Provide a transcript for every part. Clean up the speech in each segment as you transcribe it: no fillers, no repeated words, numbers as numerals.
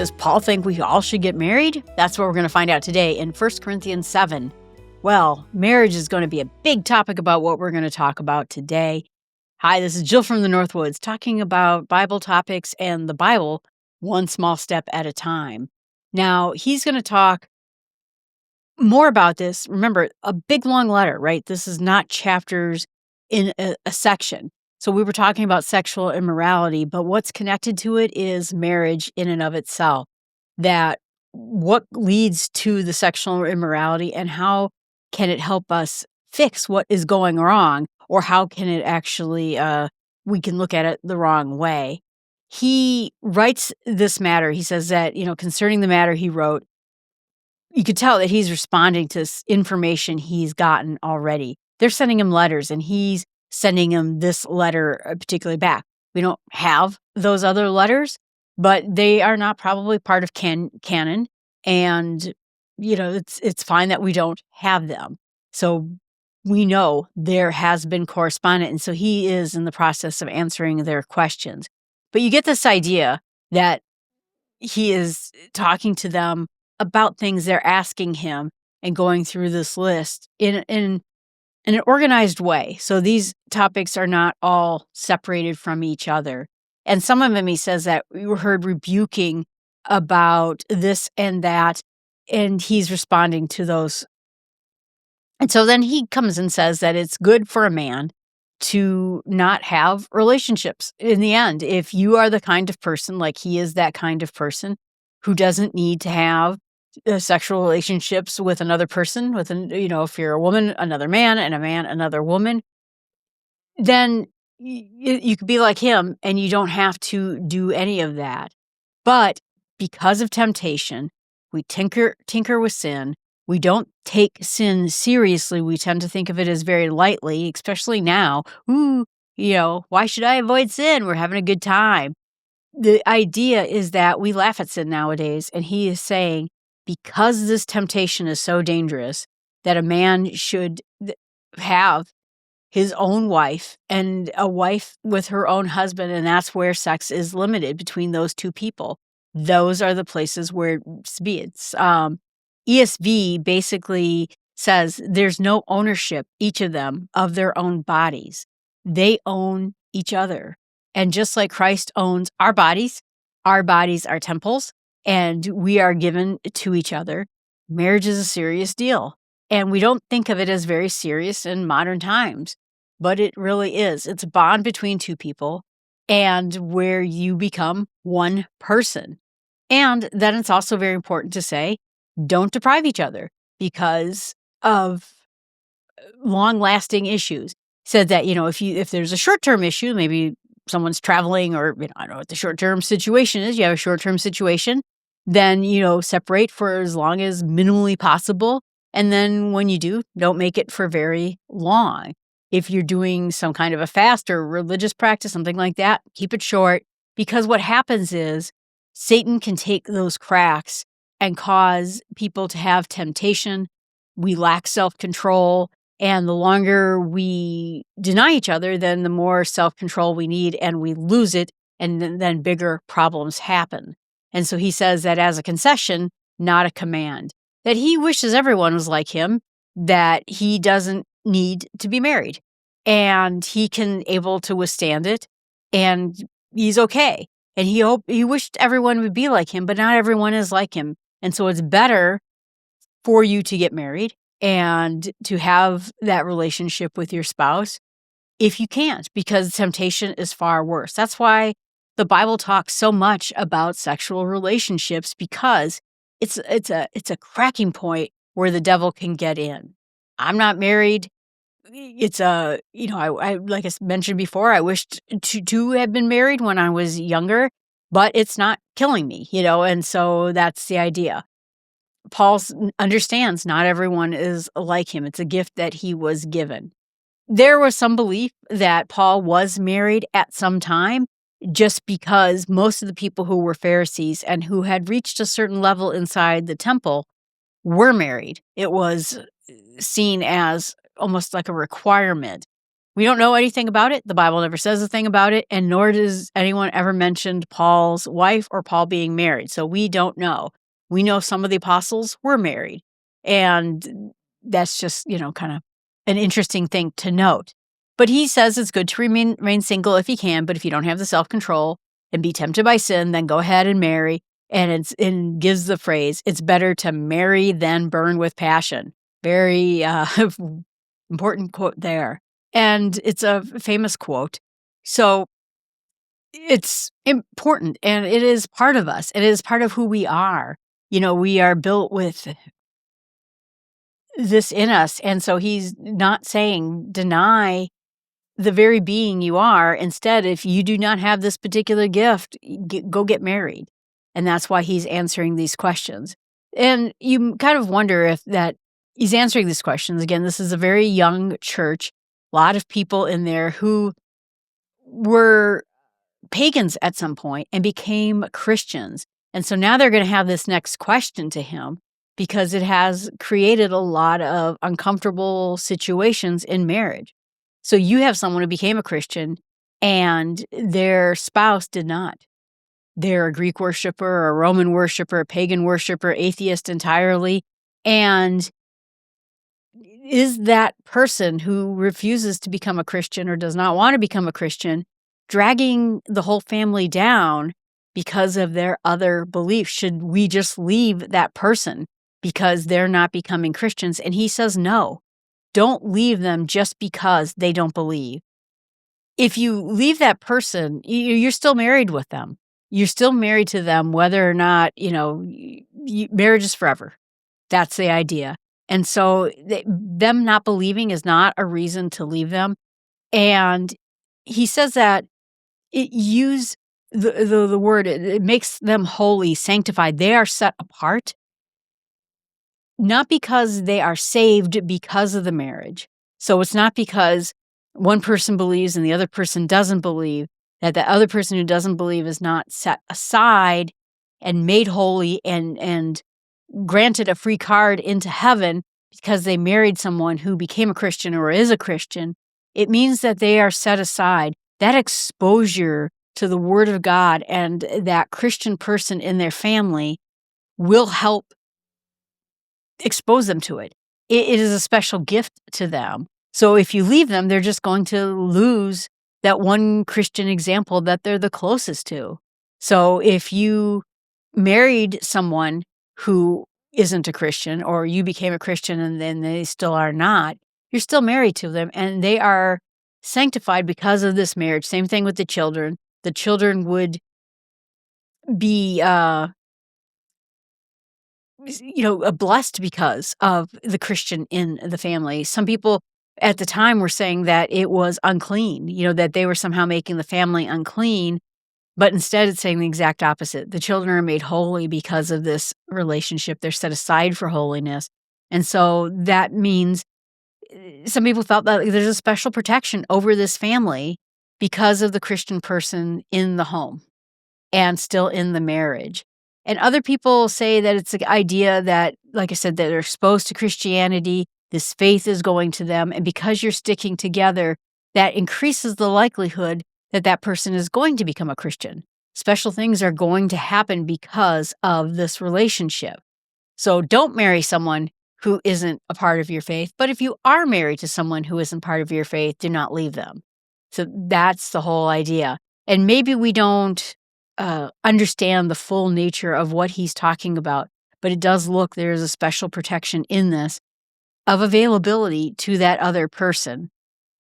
Does Paul think we all should get married? That's what we're going to find out today in 1 Corinthians 7. Well, marriage is going to be a big topic about what we're going to talk about today. Hi, this is Jill from the Northwoods talking about Bible topics and the Bible one small step at a time. Now, he's going to talk more about this. Remember, a big long letter, right? This is not chapters in a section. So we were talking about sexual immorality, but what's connected to it is marriage in and of itself. That what leads to the sexual immorality and how can it help us fix what is going wrong, or how can it actually, we can look at it the wrong way. He writes this matter. He says that, concerning the matter he wrote, you could tell that he's responding to information he's gotten already. They're sending him letters and he's sending him this letter particularly back. We don't have those other letters, but they are not probably part of canon. And, it's fine that we don't have them. So we know there has been correspondence. And so he is in the process of answering their questions. But you get this idea that he is talking to them about things they're asking him and going through this list in an organized way. So these topics are not all separated from each other. And some of them, he says that we were heard rebuking about this and that, and he's responding to those. And so then he comes and says that it's good for a man to not have relationships in the end. If you are the kind of person, like he is that kind of person, who doesn't need to have sexual relationships with another person, if you're a woman, another man, and a man, another woman, then you could be like him and you don't have to do any of that. But because of temptation, we tinker with sin. We don't take sin seriously. We tend to think of it as very lightly, especially now. Why should I avoid sin? We're having a good time. The idea is that we laugh at sin nowadays, and he is saying, because this temptation is so dangerous, that a man should have his own wife and a wife with her own husband, and that's where sex is limited between those two people. Those are the places where it's to be. It's ESV basically says there's no ownership, each of them, of their own bodies. They own each other. And just like Christ owns our bodies are temples, and we are given to each other. Marriage is a serious deal. And we don't think of it as very serious in modern times, but it really is. It's a bond between two people and where you become one person. And then it's also very important to say, don't deprive each other because of long-lasting issues. Said that, if there's a short-term issue, maybe someone's traveling or, I don't know what the short-term situation is. You have a short-term situation, then, separate for as long as minimally possible. And then when you do, don't make it for very long. If you're doing some kind of a fast or religious practice, something like that, keep it short, because what happens is Satan can take those cracks and cause people to have temptation. We lack self-control. And the longer we deny each other, then the more self-control we need, and we lose it, and then bigger problems happen. And so he says that as a concession, not a command, that he wishes everyone was like him, that he doesn't need to be married, and he can able to withstand it, and he's okay. And he wished everyone would be like him, but not everyone is like him. And so it's better for you to get married and to have that relationship with your spouse if you can't, because temptation is far worse. That's why the Bible talks so much about sexual relationships, because it's a cracking point where the devil can get in. I'm not married. It's I like I mentioned before, I wished to have been married when I was younger, but it's not killing me, and so that's the idea. Paul understands not everyone is like him. It's a gift that he was given. There was some belief that Paul was married at some time, just because most of the people who were Pharisees and who had reached a certain level inside the temple were married. It was seen as almost like a requirement. We don't know anything about it. The Bible never says a thing about it, and nor does anyone ever mention Paul's wife or Paul being married. So we don't know. We know some of the apostles were married, and that's just, kind of an interesting thing to note. But he says it's good to remain single if you can, but if you don't have the self-control and be tempted by sin, then go ahead and marry. And gives the phrase, it's better to marry than burn with passion. Very important quote there. And it's a famous quote. So it's important, and it is part of us. It is part of who we are. We are built with this in us. And so he's not saying deny the very being you are. Instead, if you do not have this particular gift, go get married. And that's why he's answering these questions. And you kind of wonder if that he's answering these questions. Again, this is a very young church, a lot of people in there who were pagans at some point and became Christians. And so now they're going to have this next question to him because it has created a lot of uncomfortable situations in marriage. So you have someone who became a Christian and their spouse did not. They're a Greek worshiper, a Roman worshiper, a pagan worshiper, atheist entirely. And is that person who refuses to become a Christian or does not want to become a Christian dragging the whole family down because of their other beliefs? Should we just leave that person because they're not becoming Christians? And he says, no, don't leave them just because they don't believe. If you leave that person, you're still married with them. You're still married to them, whether or not, marriage is forever. That's the idea. And so them not believing is not a reason to leave them. And he says that the word, it makes them holy, sanctified. They are set apart, not because they are saved because of the marriage. So it's not because one person believes and the other person doesn't believe, that the other person who doesn't believe is not set aside and made holy and granted a free card into heaven because they married someone who became a Christian or is a Christian. It means that they are set aside. That exposure to the Word of God and that Christian person in their family will help expose them to it. It is a special gift to them. So if you leave them, they're just going to lose that one Christian example that they're the closest to. So if you married someone who isn't a Christian, or you became a Christian and then they still are not, you're still married to them and they are sanctified because of this marriage. Same thing with the children. The children would be blessed because of the Christian in the family. Some people at the time were saying that it was unclean, that they were somehow making the family unclean, but instead it's saying the exact opposite. The children are made holy because of this relationship. They're set aside for holiness. And so that means some people felt that there's a special protection over this family because of the Christian person in the home and still in the marriage. And other people say that it's the idea that, like I said, that they're exposed to Christianity, this faith is going to them, and because you're sticking together, that increases the likelihood that that person is going to become a Christian. Special things are going to happen because of this relationship. So don't marry someone who isn't a part of your faith, but if you are married to someone who isn't part of your faith, do not leave them. So that's the whole idea. And maybe we don't understand the full nature of what he's talking about, but it does look there's a special protection in this of availability to that other person.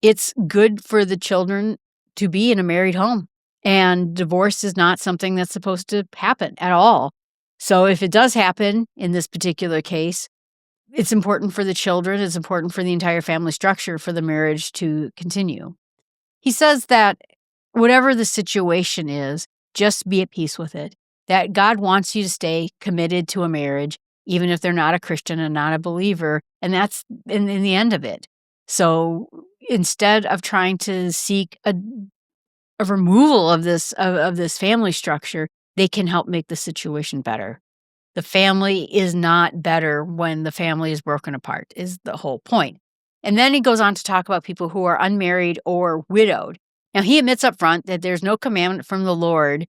It's good for the children to be in a married home, and divorce is not something that's supposed to happen at all. So if it does happen in this particular case, it's important for the children, it's important for the entire family structure for the marriage to continue. He says that whatever the situation is, just be at peace with it. That God wants you to stay committed to a marriage, even if they're not a Christian and not a believer, and that's in the end of it. So instead of trying to seek a removal of this family structure, they can help make the situation better. The family is not better when the family is broken apart, is the whole point. And then he goes on to talk about people who are unmarried or widowed. Now, he admits up front that there's no commandment from the Lord,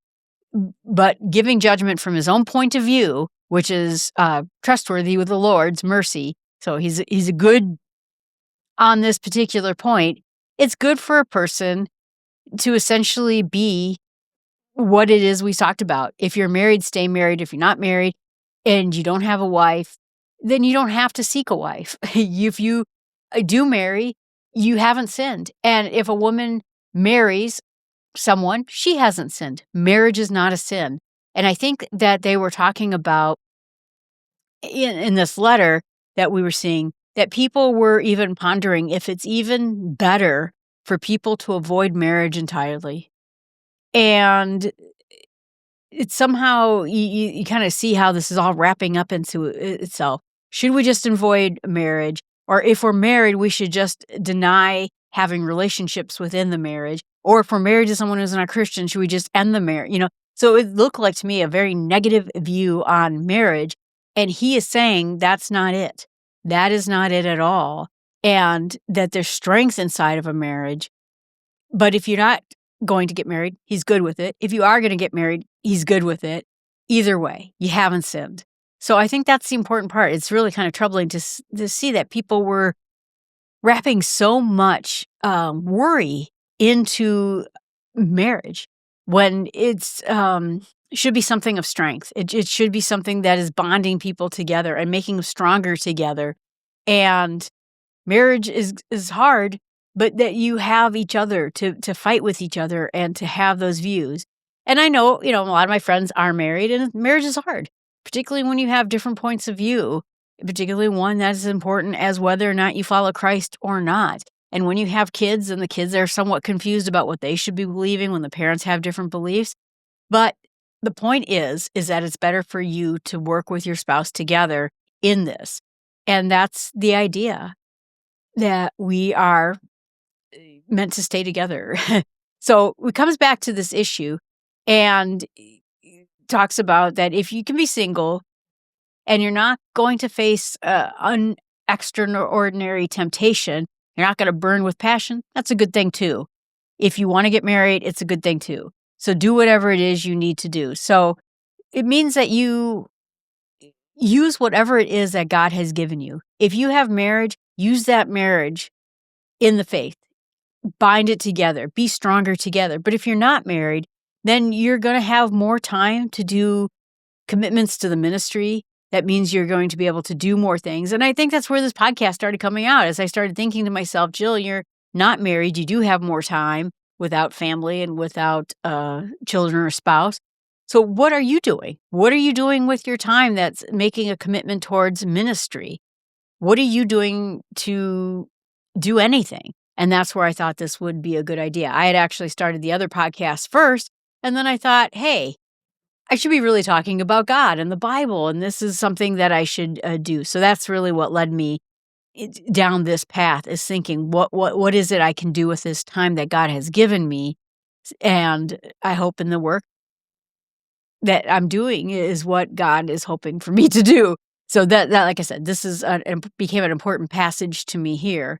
but giving judgment from his own point of view, which is trustworthy with the Lord's mercy. So he's a good on this particular point. It's good for a person to essentially be what it is we talked about. If you're married, stay married. If you're not married and you don't have a wife, then you don't have to seek a wife. If you do marry, you haven't sinned. And if a woman marries someone, she hasn't sinned. Marriage is not a sin. And I think that they were talking about in this letter that we were seeing that people were even pondering if it's even better for people to avoid marriage entirely. And it's somehow, you kind of see how this is all wrapping up into itself. Should we just avoid marriage? Or if we're married, we should just deny having relationships within the marriage? Or if we're married to someone who's not Christian, should we just end the marriage? So it looked like to me a very negative view on marriage. And he is saying that's not it. That is not it at all. And that there's strength inside of a marriage. But if you're not going to get married, he's good with it. If you are going to get married, he's good with it. Either way, you haven't sinned. So I think that's the important part. It's really kind of troubling to see that people were wrapping so much worry into marriage when it's should be something of strength. It should be something that is bonding people together and making them stronger together. And marriage is hard, but that you have each other to fight with each other and to have those views. And I know, a lot of my friends are married, and marriage is hard, particularly when you have different points of view, particularly one that is important as whether or not you follow Christ or not. And when you have kids and the kids are somewhat confused about what they should be believing when the parents have different beliefs. But the point is that it's better for you to work with your spouse together in this. And that's the idea, that we are meant to stay together. So it comes back to this issue and talks about that if you can be single and you're not going to face extraordinary temptation, you're not going to burn with passion, that's a good thing too. If you want to get married, it's a good thing too. So do whatever it is you need to do. So it means that you use whatever it is that God has given you. If you have marriage, use that marriage in the faith. Bind it together. Be stronger together. But if you're not married, then you're going to have more time to do commitments to the ministry. That means you're going to be able to do more things. And I think that's where this podcast started coming out. As I started thinking to myself, Jill, you're not married. You do have more time without family and without children or spouse. So what are you doing? What are you doing with your time that's making a commitment towards ministry? What are you doing to do anything? And that's where I thought this would be a good idea. I had actually started the other podcast first, and then I thought, hey, I should be really talking about God and the Bible, and this is something that I should do. So that's really what led me down this path, is thinking, what is it I can do with this time that God has given me? And I hope in the work that I'm doing is what God is hoping for me to do. So that like I said, this is became an important passage to me here.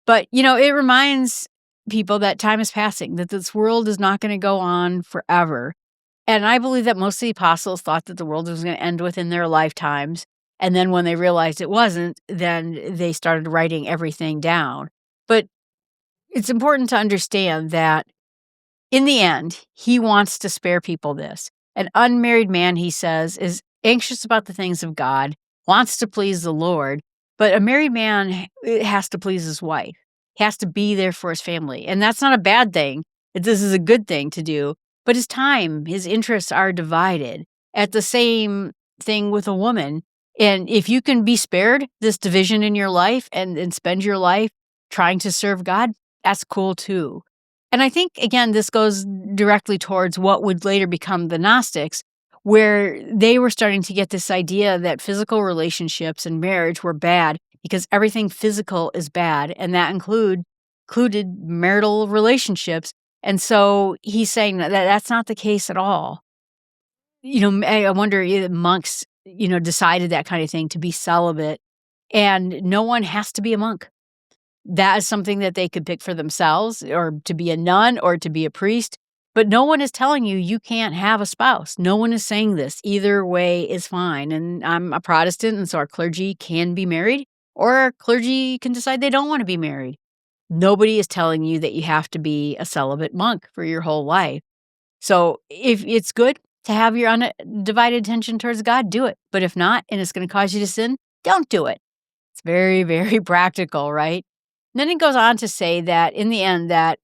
But, it reminds people that time is passing, that this world is not going to go on forever. And I believe that most of the apostles thought that the world was going to end within their lifetimes. And then when they realized it wasn't, then they started writing everything down. But it's important to understand that in the end, he wants to spare people this. An unmarried man, he says, is anxious about the things of God, wants to please the Lord. But a married man has to please his wife. He has to be there for his family. And that's not a bad thing. This is a good thing to do. But his time, his interests are divided. At the same thing with a woman. And if you can be spared this division in your life and spend your life trying to serve God, that's cool too. And I think, again, this goes directly towards what would later become the Gnostics, where they were starting to get this idea that physical relationships and marriage were bad because everything physical is bad, and that included marital relationships. And so he's saying that that's not the case at all. I wonder if monks, decided that kind of thing, to be celibate, and no one has to be a monk. that is something that they could pick for themselves, or to be a nun or to be a priest. But no one is telling you you can't have a spouse. No one is saying this. Either way is fine. And I'm a Protestant, and so our clergy can be married, or our clergy can decide they don't want to be married. Nobody is telling you that you have to be a celibate monk for your whole life. So if it's good to have your undivided attention towards God, do it. But if not, and it's going to cause you to sin, don't do it. It's very, very practical, right? And then it goes on to say that in the end, that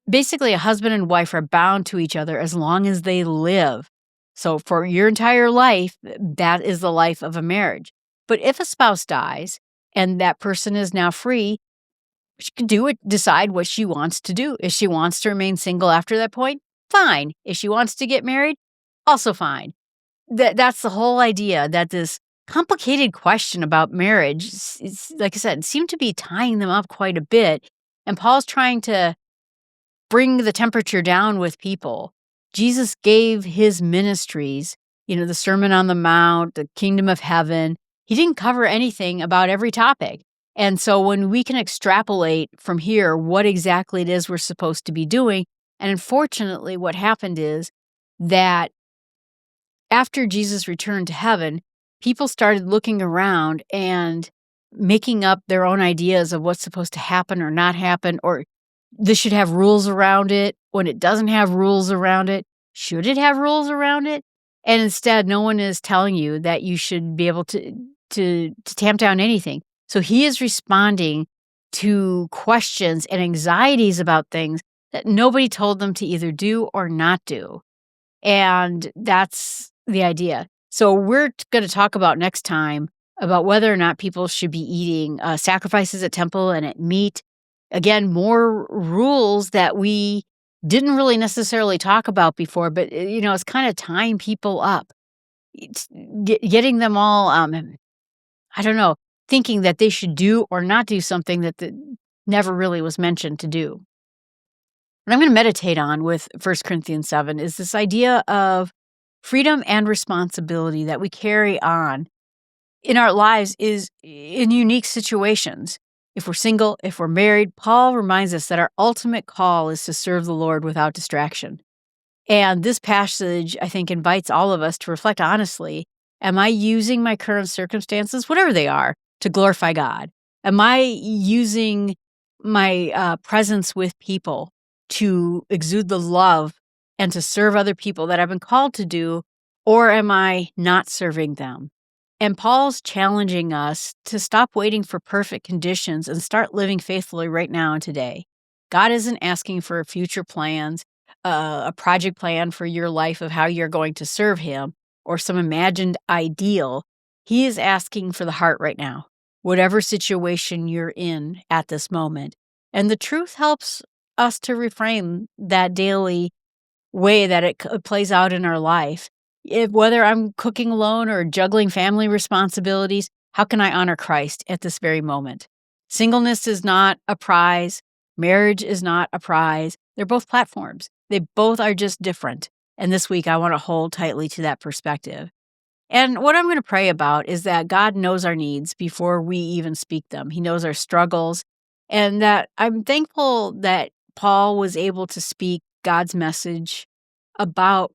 basically a husband and wife are bound to each other as long as they live. So for your entire life, that is the life of a marriage. But if a spouse dies and that person is now free, she can decide what she wants to do. If she wants to remain single after that point, fine. If she wants to get married, also fine. That's the whole idea, that this complicated question about marriage, like I said, seemed to be tying them up quite a bit. And Paul's trying to bring the temperature down with people. Jesus gave his ministries, the Sermon on the Mount, the kingdom of heaven. He didn't cover anything about every topic. And so when we can extrapolate from here what exactly it is we're supposed to be doing, and unfortunately what happened is that after Jesus returned to heaven, people started looking around and making up their own ideas of what's supposed to happen or not happen, or this should have rules around it when it doesn't have rules around it. Should it have rules around it? And instead, no one is telling you that you should be able to tamp down anything. So he is responding to questions and anxieties about things that nobody told them to either do or not do. And that's the idea. So we're going to talk about next time about whether or not people should be eating sacrifices at temple and at meat. Again, more rules that we didn't really necessarily talk about before, but it's kind of tying people up. It's getting them all, I don't know, thinking that they should do or not do something that never really was mentioned to do. What I'm going to meditate on with 1 Corinthians 7 is this idea of freedom and responsibility that we carry on in our lives is in unique situations. If we're single, if we're married, Paul reminds us that our ultimate call is to serve the Lord without distraction. And this passage, I think, invites all of us to reflect honestly. Am I using my current circumstances, whatever they are, to glorify God? Am I using my presence with people to exude the love and to serve other people that I've been called to do, or am I not serving them? And Paul's challenging us to stop waiting for perfect conditions and start living faithfully right now and today. God isn't asking for future plans, a project plan for your life of how you're going to serve him, or some imagined ideal. He is asking for the heart right now, whatever situation you're in at this moment. And the truth helps us to reframe that daily way that it plays out in our life. Whether I'm cooking alone or juggling family responsibilities, how can I honor Christ at this very moment? Singleness is not a prize. Marriage is not a prize. They're both platforms. They both are just different. And this week, I want to hold tightly to that perspective. And what I'm going to pray about is that God knows our needs before we even speak them. He knows our struggles. And that I'm thankful that Paul was able to speak God's message about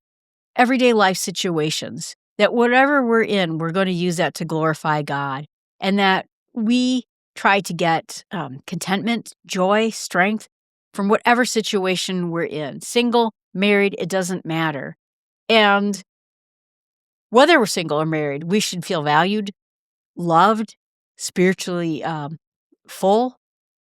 everyday life situations, that whatever we're in, we're going to use that to glorify God, and that we try to get contentment, joy, strength from whatever situation we're in. Single, married, it doesn't matter. And whether we're single or married, we should feel valued, loved, spiritually full.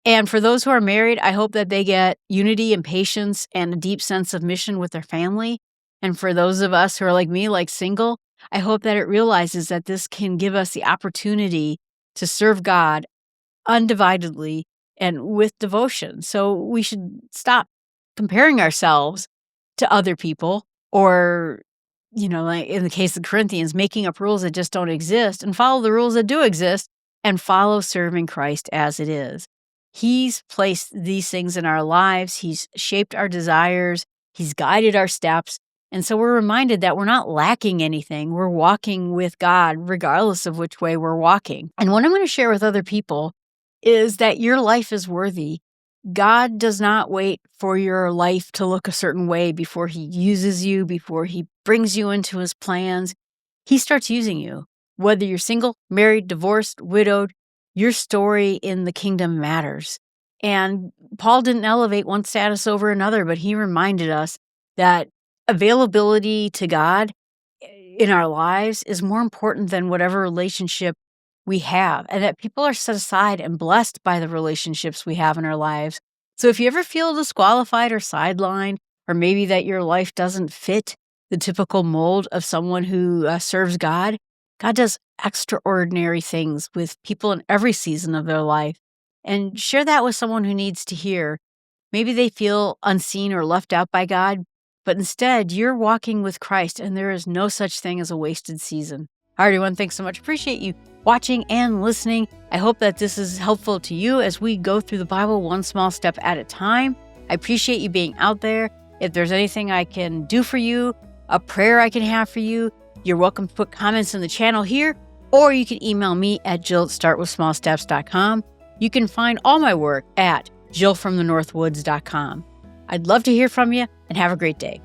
And for those who are married, I hope that they get unity and patience and a deep sense of mission with their family. And for those of us who are like me, like single, I hope that it realizes that this can give us the opportunity to serve God undividedly and with devotion. So we should stop comparing ourselves to other people, or, like in the case of Corinthians, making up rules that just don't exist, and follow the rules that do exist and follow serving Christ as it is. He's placed these things in our lives. He's shaped our desires. He's guided our steps. And so we're reminded that we're not lacking anything. We're walking with God regardless of which way we're walking. And what I'm going to share with other people is that your life is worthy. God does not wait for your life to look a certain way before he uses you, before he brings you into his plans. He starts using you. Whether you're single, married, divorced, widowed, your story in the kingdom matters. And Paul didn't elevate one status over another, but he reminded us that availability to God in our lives is more important than whatever relationship we have, and that people are set aside and blessed by the relationships we have in our lives. So if you ever feel disqualified or sidelined, or maybe that your life doesn't fit the typical mold of someone who serves God, God does extraordinary things with people in every season of their life. And share that with someone who needs to hear. Maybe they feel unseen or left out by God, but instead you're walking with Christ, and there is no such thing as a wasted season. All right, everyone, thanks so much. Appreciate you watching and listening. I hope that this is helpful to you as we go through the Bible one small step at a time. I appreciate you being out there. If there's anything I can do for you, a prayer I can have for you, you're welcome to put comments in the channel here, or you can email me at jill@startwithsmallsteps.com. You can find all my work at jillfromthenorthwoods.com. I'd love to hear from you, and have a great day.